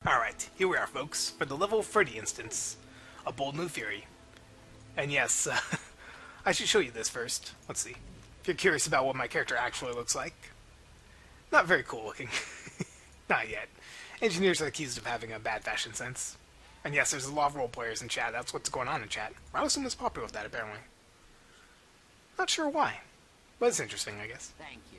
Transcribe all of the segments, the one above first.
Alright, here we are, folks, for the level 30 instance. A bold new theory. And yes, I should show you this first. Let's see. If you're curious about what my character actually looks like. Not very cool looking. Not yet. Engineers are accused of having a bad fashion sense. And yes, there's a lot of role players in chat. That's what's going on in chat. Ralston is popular with that, apparently. Not sure why. But it's interesting, I guess. Thank you.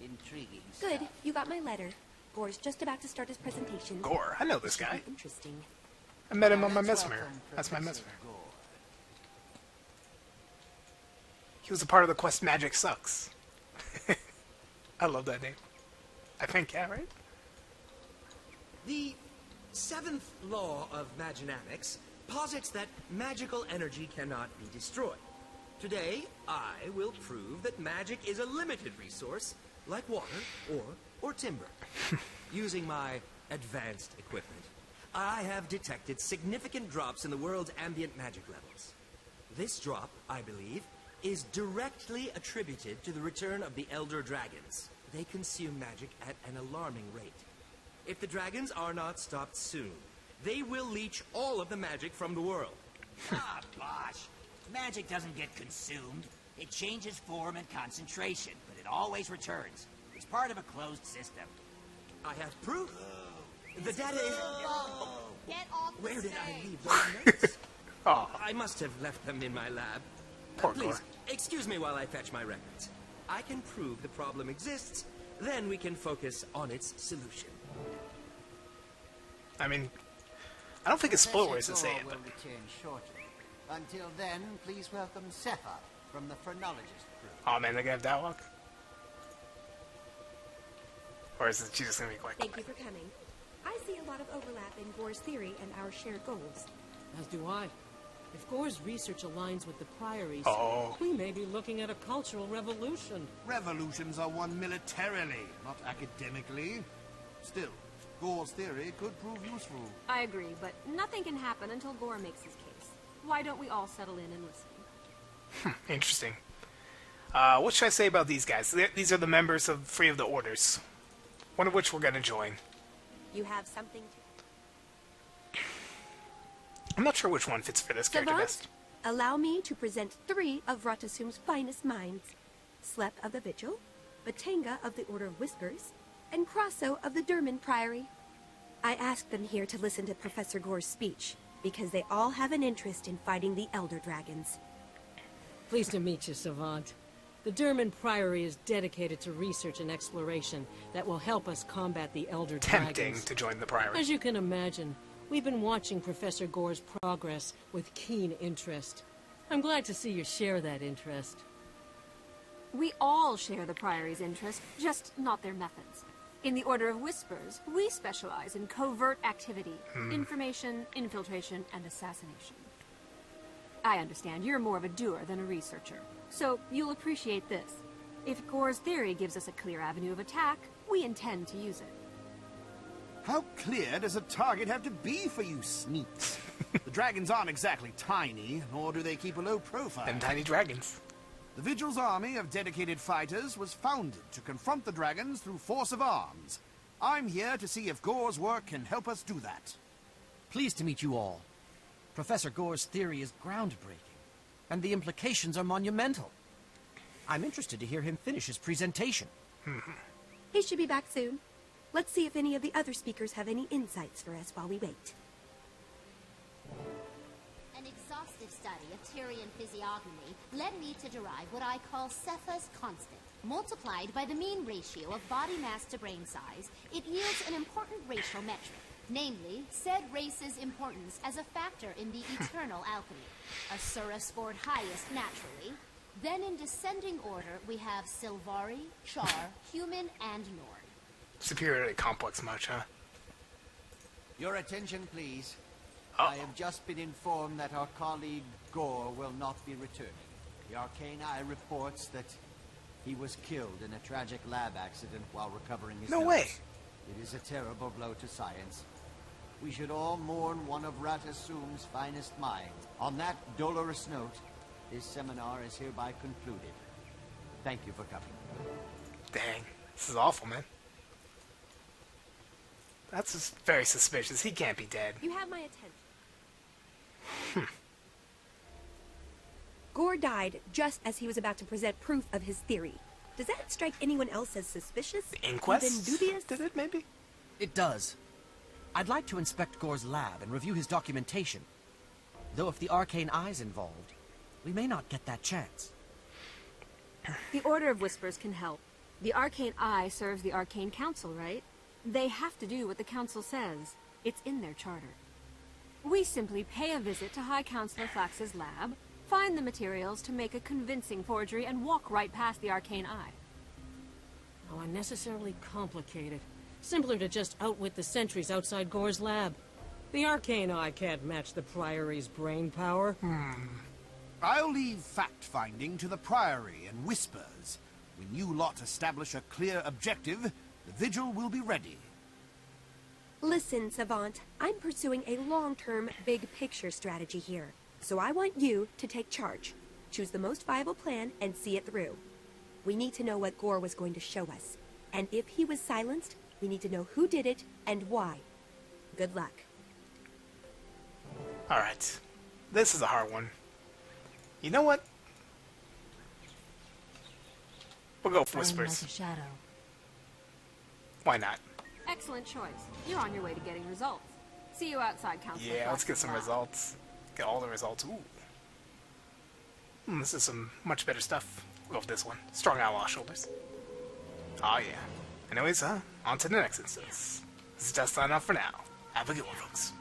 Intriguing Good. stuff. You got my letter. Gorr's just about to start his presentation. Gorr. I know this Should guy. be interesting. I met him on my Let's mesmer. welcome That's my Professor mesmer. Gorr. He was a part of the quest Magic Sucks. I love that name. I think, yeah, right? The seventh law of Maginamics posits that magical energy cannot be destroyed. Today, I will prove that magic is a limited resource, like water or timber. Using my advanced equipment, I have detected significant drops in the world's ambient magic levels. This drop, I believe, is directly attributed to the return of the Elder Dragons. They consume magic at an alarming rate. If the dragons are not stopped soon, they will leech all of the magic from the world. Ah, bosh. Magic doesn't get consumed. It changes form and concentration, but it always returns. It's part of a closed system. I have proof. The data is... Get off the Where did I stage. leave those notes? Oh, I must have left them in my lab. Poor Please, Gorr. excuse me while I fetch my records. I can prove the problem exists, then we can focus on its solution. I mean, I don't think it's spoilers to Professor say Gorr it, but... will return shortly. Until then, please welcome Sepha from the phrenologist crew. Oh man, they're gonna have dialogue? Or is it just gonna be quick? Thank you for coming. I see a lot of overlap in Gorr's theory and our shared goals. As do I. If Gorr's research aligns with the Priory's, Oh. we may be looking at a cultural revolution. Revolutions are won militarily, not academically. Still, Gorr's theory could prove useful. I agree, but nothing can happen until Gorr makes his case. Why don't we all settle in and listen? Interesting. What should I say about these guys? These are the members of Three of the Orders. One of which we're gonna join. You have something to... I'm not sure which one fits for this character Savant, best. allow me to present 3 of Ratasum's finest minds. Slep of the Vigil, Batanga of the Order of Whispers, and Crosso of the Durman Priory. I asked them here to listen to Professor Gorr's speech, because they all have an interest in fighting the Elder Dragons. Pleased to meet you, Savant. The Durman Priory is dedicated to research and exploration that will help us combat the Elder Tempting Dragons. to join the Priory. As you can imagine, we've been watching Professor Gorr's progress with keen interest. I'm glad to see you share that interest. We all share the Priory's interest, just not their methods. In the Order of Whispers, we specialize in covert activity, information, infiltration, and assassination. I understand you're more of a doer than a researcher, so you'll appreciate this. If Gorr's theory gives us a clear avenue of attack, we intend to use it. How clear does a target have to be for you sneaks? The dragons aren't exactly tiny, nor do they keep a low profile. Them tiny dragons. The Vigil's army of dedicated fighters was founded to confront the dragons through force of arms. I'm here to see if Gorr's work can help us do that. Pleased to meet you all. Professor Gorr's theory is groundbreaking, and the implications are monumental. I'm interested to hear him finish his presentation. He should be back soon. Let's see if any of the other speakers have any insights for us while we wait. An exhaustive study of Tyrian physiognomy led me to derive what I call Cepha's constant. Multiplied by the mean ratio of body mass to brain size, it yields an important racial metric. Namely, said race's importance as a factor in the eternal alchemy. Asura scored highest naturally. Then in descending order, we have Sylvari, Char, Human, and Nord. Superiority complex much, huh? Your attention, please. Uh-oh. I have just been informed that our colleague Gorr will not be returning. The Arcane Eye reports that he was killed in a tragic lab accident while recovering his No notes. way. It is a terrible blow to science. We should all mourn one of Ratasum's finest minds. On that dolorous note, this seminar is hereby concluded. Thank you for coming. Dang. This is awful, man. That's just very suspicious. He can't be dead. You have my attention. Gorr died just as he was about to present proof of his theory. Does that strike anyone else as suspicious? The inquest? Even dubious? Did it, maybe? It does. I'd like to inspect Gorr's lab and review his documentation. Though if the arcane eye's involved, we may not get that chance. The Order of Whispers can help. The Arcane Eye serves the Arcane Council, right? They have to do what the Council says. It's in their charter. We simply pay a visit to High Counselor Flax's lab, find the materials to make a convincing forgery, and walk right past the Arcane Eye. How unnecessarily complicated. Simpler to just outwit the sentries outside Gorr's lab. The Arcane Eye can't match the Priory's brain power. I'll leave fact-finding to the Priory and Whispers. When you lot establish a clear objective, the Vigil will be ready. Listen, Savant, I'm pursuing a long-term, big-picture strategy here. So I want you to take charge. Choose the most viable plan and see it through. We need to know what Gorr was going to show us. And if he was silenced, we need to know who did it and why. Good luck. Alright. This is a hard one. You know what? We'll go for Whispers. Like a shadow. Why not? Excellent choice. You're on your way to getting results. See you outside, Counselor. Yeah, let's get Flax's some lab. results. Get all the results. Ooh. This is some much better stuff. We'll go with this one. Strong outlaw shoulders. Oh yeah. Anyways, on to the next instance. This is just sign off for now. Have a good one, folks.